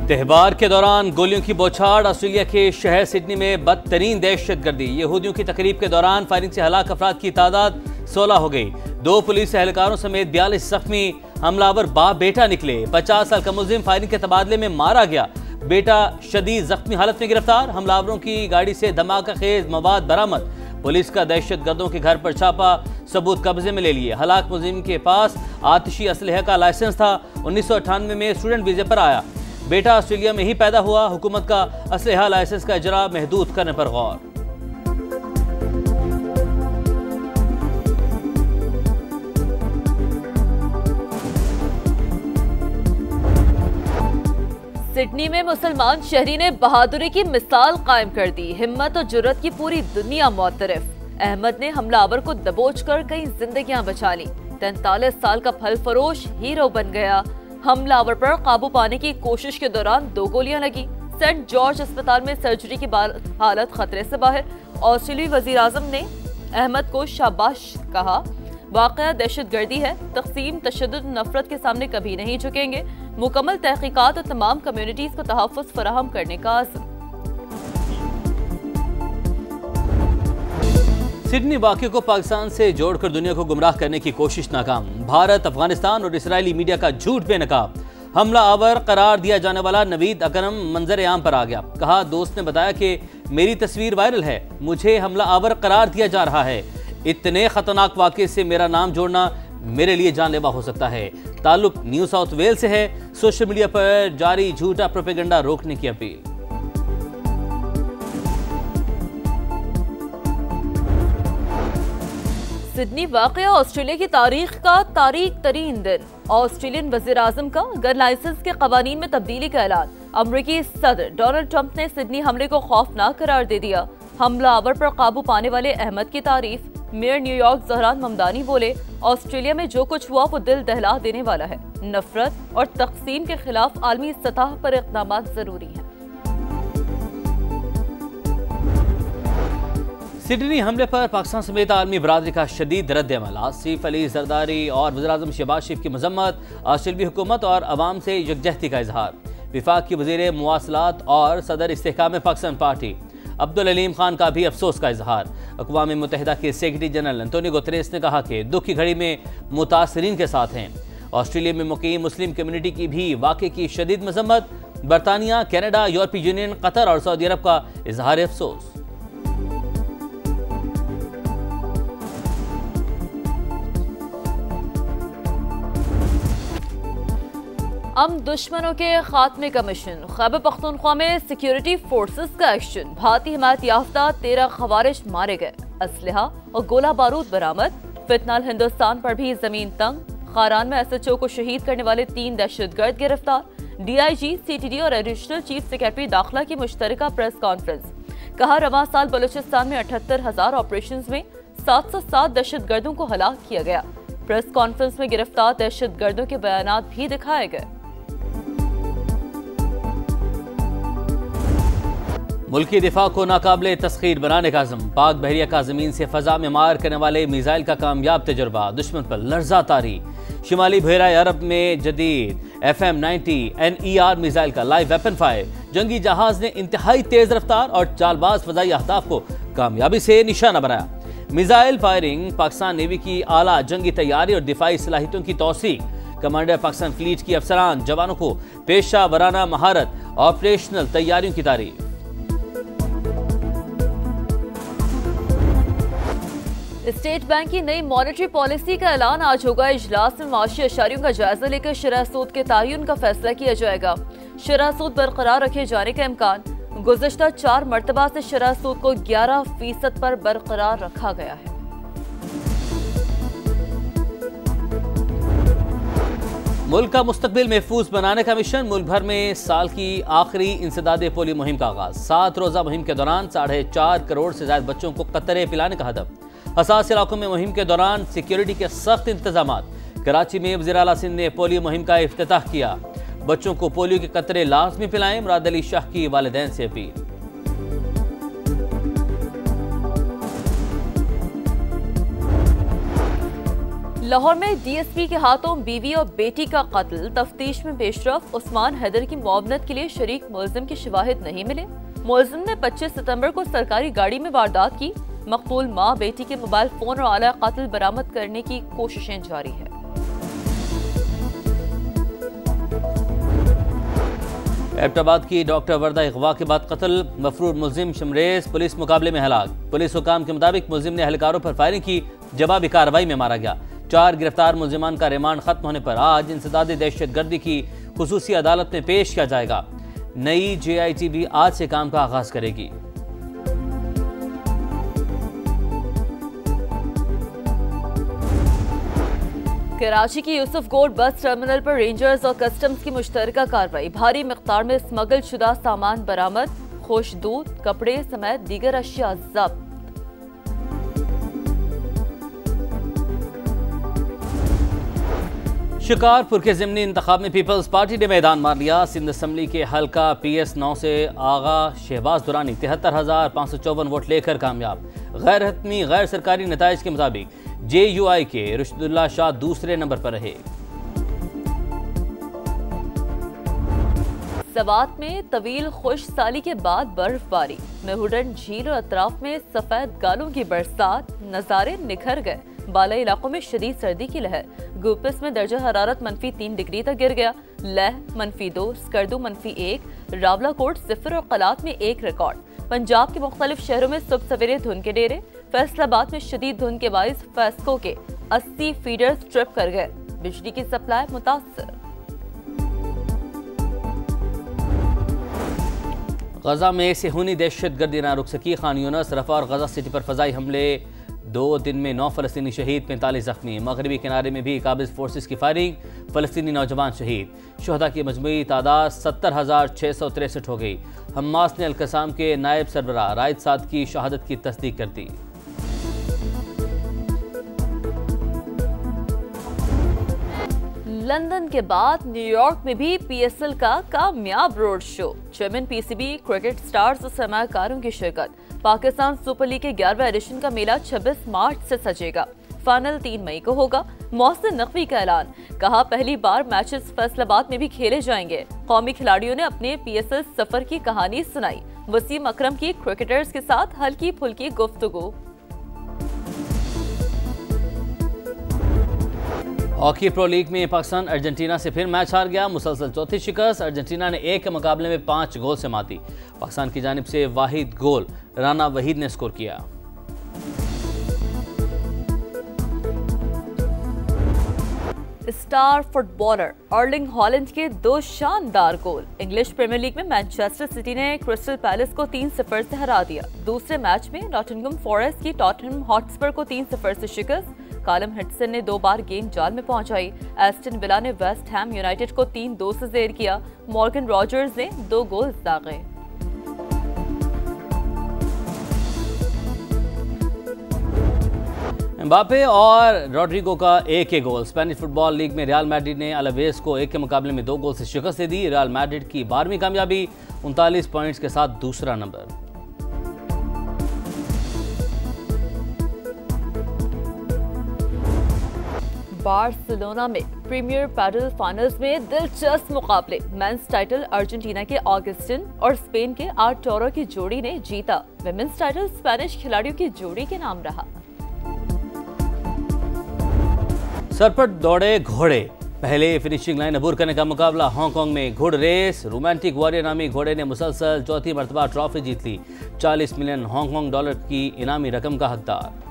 त्योहार के दौरान गोलियों की बौछार। ऑस्ट्रेलिया के शहर सिडनी में बदतरीन दहशतगर्दी। यहूदियों की तकरीब के दौरान फायरिंग से हलाक अफराद की तादाद 16 हो गई। 2 पुलिस एहलकारों समेत 42 जख्मी। हमलावर बाप बेटा निकले। 50 साल का मुलजिम फायरिंग के तबादले में मारा गया। बेटा शदीद जख्मी हालत में गिरफ्तार। हमलावरों की गाड़ी से धमाका खेज मवाद बरामद। पुलिस का दहशतगर्दों के घर पर छापा, सबूत कब्जे में ले लिए। हलाक मुलजिम के पास आतिशी असलहे का लाइसेंस था। 1998 में स्टूडेंट वीजे पर आया। बेटा ऑस्ट्रेलिया में ही पैदा हुआ। हुकूमत का असलहा लाइसेंस का इजरा महदूद करने पर गौर। सिडनी में मुसलमान शहरी ने बहादुरी की मिसाल कायम कर दी। हिम्मत और जुर्रत की पूरी दुनिया मोतरफ। अहमद ने हमलावर को दबोचकर कई जिंदगियां बचा ली। 43 साल का फल फरोश हीरो बन गया। हमलावर पर काबू पाने की कोशिश के दौरान 2 गोलियां लगी। सेंट जॉर्ज अस्पताल में सर्जरी की हालत खतरे से बाहर। ऑस्ट्रेलियाई वजीर आजम ने अहमद को शाबाश कहा। वाकया दहशतगर्दी है। तकसीम, तशद्दुद, नफरत के सामने कभी नहीं झुकेंगे। मुकम्मल तहकीकात और तमाम कम्युनिटीज को तहफ़्फ़ुज़ फराहम करने का आज़म। सिडनी वाक़े को पाकिस्तान से जोड़कर दुनिया को गुमराह करने की कोशिश नाकाम। भारत, अफगानिस्तान और इसराइली मीडिया का झूठ बेनकाब। हमला आवर करार दिया जाने वाला नवीद अकरम मंजर आम पर आ गया। कहा, दोस्त ने बताया कि मेरी तस्वीर वायरल है, मुझे हमला आवर करार दिया जा रहा है। इतने खतरनाक वाक़े से मेरा नाम जोड़ना मेरे लिए जानलेवा हो सकता है। ताल्लुक न्यू साउथ वेल्स से है। सोशल मीडिया पर जारी झूठा प्रोपेगेंडा रोकने की अपील। सिडनी वाक़या ऑस्ट्रेलिया की तारीख का तारीख तरीन दिन। ऑस्ट्रेलियन वज़ीर आज़म का गन लाइसेंस के कवानीन में तब्दीली का ऐलान। अमरीकी सदर डोनाल्ड ट्रंप ने सिडनी हमले को खौफनाक करार दे दिया। हमलावर पर काबू पाने वाले अहमद की तारीफ। मेयर न्यूयॉर्क ज़हरान ममदानी बोले, ऑस्ट्रेलिया में जो कुछ हुआ वो दिल दहला देने वाला है। नफरत और तकसीम के खिलाफ आलमी सतह पर इक़दाम जरूरी हैं। सिडनी हमले पर पाकिस्तान समेत आलमी बरादरी का शदीद रद्द-ए-अमल। आसिफ अली जरदारी और वज़ीर-ए-आज़म शहबाज शरीफ की मजम्मत। ऑस्ट्रेलियाई हुकूमत और अवाम से यकजहती का इजहार। विफाक की वज़ीर मुवासलात और सदर इस्तेहकाम पाकिस्तान पार्टी अब्दुल अलीम खान का भी अफसोस का इजहार। अक़वाम मुत्तहिदा के सेक्रेटरी जनरल एंटोनियो गुतरेस ने कहा कि दुख की घड़ी में मुतासरीन के साथ हैं। ऑस्ट्रेलिया में मुकीम मुस्लिम कम्युनिटी की भी वाक़े की शदीद मजम्मत। बरतानिया, कनाडा, यूरोपीय यूनियन, कतर और सऊदी अरब का इजहार अफसोस। दुश्मनों के खात्मे का मिशन। खैबर पख्तूनख्वा में सिक्योरिटी फोर्सेस का एक्शन। भारतीय हिमायत याफ्ता 13 खवारिज मारे गए। असलहा और गोला बारूद बरामद। फितनाल हिंदुस्तान पर भी जमीन तंग। खारान में SHO को शहीद करने वाले 3 दहशतगर्द गिरफ्तार। DIG, CTD और एडिशनल चीफ सेक्रेटरी दाखिला की मुश्तरका प्रेस कॉन्फ्रेंस। कहा, रवां साल बलूचिस्तान में 78,000 ऑपरेशन में 707 दहशतगर्दों को हलाक किया गया। प्रेस कॉन्फ्रेंस में गिरफ्तार दहशतगर्दों के बयानात भी दिखाए गए। मुल्की दिफा को नाकाबिले तस्खीर बनाने का आज़म। पाक बहरिया का ज़मीन से फ़ज़ा में मार करने वाले मिसाइल का कामयाब तजुर्बा। दुश्मन पर लर्ज़ा तारी। शिमाली बहरा अरब में जदीद FM-90 NER मिसाइल का लाइव वेपन फायर। जंगी जहाज ने इंतहाई तेज रफ्तार और चालबाज फ़ज़ाई अहदाफ को कामयाबी से निशाना बनाया। मिसाइल फायरिंग पाकिस्तान नेवी की आला जंगी तैयारी और दिफाई सलाहियतों की तौसीक। कमांडर पाकिस्तान फ्लीट की अफसरान जवानों को पेशा वराना महारत ऑपरेशनल तैयारियों की तारीफ। स्टेट बैंक की नई मॉनेटरी पॉलिसी का ऐलान। आज होगा इजलास में माशी अशारियों का जायजा लेकर शरह सूद के तयन का फैसला किया जाएगा। शरह सूद बरकरार रखे जाने का इम्कान। गुज़श्ता 4 मरतबा से शरह सूद को 11% पर बरकरार रखा गया है। मुल्क का मुस्तकबिल महफूज बनाने का मिशन। मुल्क भर में साल की आखिरी इंसदादे पोलियो मुहिम का आगाज। 7 रोजा मुहिम के दौरान 4.5 करोड़ से ज्यादा बच्चों को कतरे पिलाने का हदफ। हसास इलाकों में मुहिम के दौरान सिक्योरिटी के सख्त इंतजाम। कराची में वज़ीर आला सिंध ने पोलियो मुहिम का इफ्तिताह किया। बच्चों को पोलियो के कतरे लाजमी पिलाएं। मुराद अली शाह की वालिदैन से अपील। लाहौर में डीएसपी के हाथों बीवी और बेटी का कत्ल। तफ्तीश में पेशरफ। उस्मान हैदर की मुआवनत के लिए शरीक मुलजिम के शवाहिद नहीं मिले। मुलजिम ने 25 सितंबर को सरकारी गाड़ी में वारदात की। मकतूल मां बेटी के मोबाइल फोन और आला कत्ल बरामद करने की कोशिशें जारी है। एबटाबाद की डॉक्टर वर्दा अगवा के बाद कत्ल। मफरूर मुलजिम शमरेज पुलिस मुकाबले में हलाक। पुलिस हुकाम के मुताबिक मुलजिम ने एहलकारों पर फायरिंग की, जवाबी कार्रवाई में मारा गया। 4 गिरफ्तार मुलजिमान का रिमांड खत्म होने पर आज इंसदाद दहशतगर्दी की खुसूसी अदालत में पेश किया जाएगा। नई JIT भी आज से काम का आगाज करेगी। कराची की यूसुफ गोड बस टर्मिनल पर रेंजर्स और कस्टम्स की मुश्तरका कार्रवाई। भारी मिकदार में स्मगल शुदा सामान बरामद। खुश दूध, कपड़े समेत दीगर अशिया जब्त। शिकारपुर के ज़िमनी इंतखाब में पीपल्स पार्टी ने मैदान मार लिया। सिंध असम्बली के हल्का PS9 से आगा शहबाज दुरानी 73,554 वोट लेकर कामयाब। गैर हतमी गैर सरकारी नताइज के मुताबिक JUI के रुशदुल्ला शाह दूसरे नंबर पर रहे। सवात में तवील खुश साली के बाद बर्फबारी। मेहुडन झील और अतराफ में सफेद गालों की बरसात। नजारे निखर गए। बालाई इलाकों में शदीद सर्दी की लहर। गुपिस में दर्जा हरारत -3 डिग्री तक गिर गया। लह -2, स्कर्दू -1, रावलाकोट 0 और कलात में 1 रिकॉर्ड। पंजाब के मुख्तलिफ शहरों में सुबह सवेरे धुंध के डेरे। फैसलाबाद में शदीद धुंध के बाइस फैस्को के 80 फीडर्स ट्रिप कर गए। बिजली की सप्लाई मुतासर। गजा में सेहूनी दहशतगर्दी ना रुक सकी। खान यूनस, रफा और गजा सिटी पर फजाई हमले। 2 दिन में 9 फ़लस्तीनी शहीद, 45 जख्मी। मगरबी किनारे में भी काबिज फोर्सेस की फायरिंग, फ़लस्तीनी नौजवान शहीद। शुहदा की मजमूई तादाद 70,663 हो गई। हमास ने अल-कसाम के नायब सरबराह रायद साद की शहादत की तस्दीक कर दी। लंदन के बाद न्यूयॉर्क में भी PSL का कामयाब road show. Chairman PCB, cricket stars और सरमाकारों की शिरकत। पाकिस्तान सुपर लीग के 11वें एडिशन का मेला 26 मार्च से सजेगा। फाइनल 3 मई को होगा। मोहसिन नकवी का ऐलान। कहा पहली बार मैचेस फैसलाबाद में भी खेले जाएंगे। कौमी खिलाड़ियों ने अपने PSL सफर की कहानी सुनाई। वसीम अकरम की क्रिकेटर्स के साथ हल्की फुल्की गुफ्तगू। हॉकी प्रो लीग में पाकिस्तान अर्जेंटीना से फिर मैच हार गया। मुसलसल चौथी शिकस्त। अर्जेंटीना ने 1 के मुकाबले में 5 गोल से माती। पाकिस्तान की जानिब से वाहिद गोल राना वहीद ने स्कोर किया। स्टार फुटबॉलर अर्लिंग हॉलैंड के 2 शानदार गोल। इंग्लिश प्रीमियर लीग में मैनचेस्टर सिटी ने क्रिस्टल पैलेस को 3-0 से हरा दिया। दूसरे मैच में नॉटिंघम फॉरेस्ट की टॉटनहम हॉटस्पर को 3-0 से शिकस्त। कालम हिडसन ने 2 बार गेंद जाल में पहुंचाई। एस्टन विला ने वेस्ट हैम यूनाइटेड को 3-2 से ज़ेर किया। मॉर्गन रॉजर्स ने 2 गोल दागे। एम्बापे और रॉड्रिगो का 1 गोल। स्पेनिश फुटबॉल लीग में रियल मैड्रिड ने अलावेस को 1 के मुकाबले में 2 गोल से शिकस्त दे दी। रियल मैड्रिड की 12वीं कामयाबी, 39 पॉइंट्स के साथ दूसरा नंबर। बार्सिलोना में प्रीमियर पैडल फाइनल्स में दिलचस्प मुकाबले। मेंस टाइटल अर्जेंटीना के ऑगस्टिन और स्पेन के आर्टुरो की जोड़ी ने जीता। विमेंस टाइटल स्पेनिश खिलाड़ियों की जोड़ी के नाम रहा। सर पर दौड़े घोड़े। पहले फिनिशिंग लाइन अबूर करने का मुकाबला हांगकांग में। घुड़ रेस। रोमांटिक वॉरियर नामी घोड़े ने मुसलसल 4थी मरतबा ट्रॉफी जीत ली। $40 मिलियन हांगकांग डॉलर की इनामी रकम का हकदार।